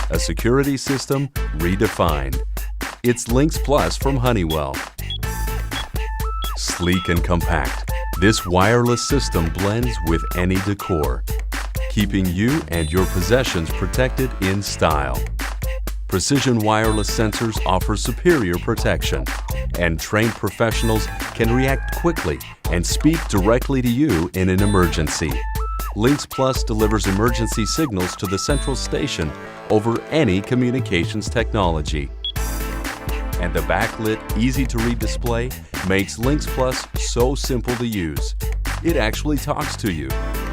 a security system redefined. It's LYNX Plus from Honeywell. Sleek and compact, this wireless system blends with any decor, keeping you and your possessions protected in style. Precision wireless sensors offer superior protection, and trained professionals can react quickly and speak directly to you in an emergency. LYNX Plus delivers emergency signals to the central station over any communications technology. And the backlit, easy-to-read display makes LYNX Plus so simple to use. It actually talks to you,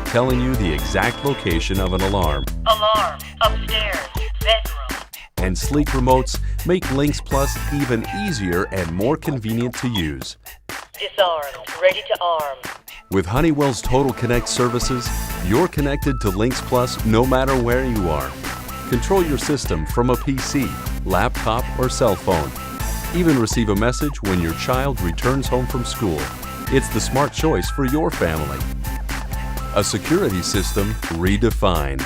telling you the exact location of an alarm. Alarm, upstairs, bedroom. And sleek remotes make LYNX Plus even easier and more convenient to use. Disarmed, ready to arm. With Honeywell's Total Connect services, you're connected to LYNX Plus no matter where you are. Control your system from a PC, laptop, or cell phone. Even receive a message when your child returns home from school. It's the smart choice for your family. A security system redefined.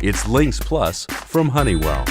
It's LYNX Plus from Honeywell.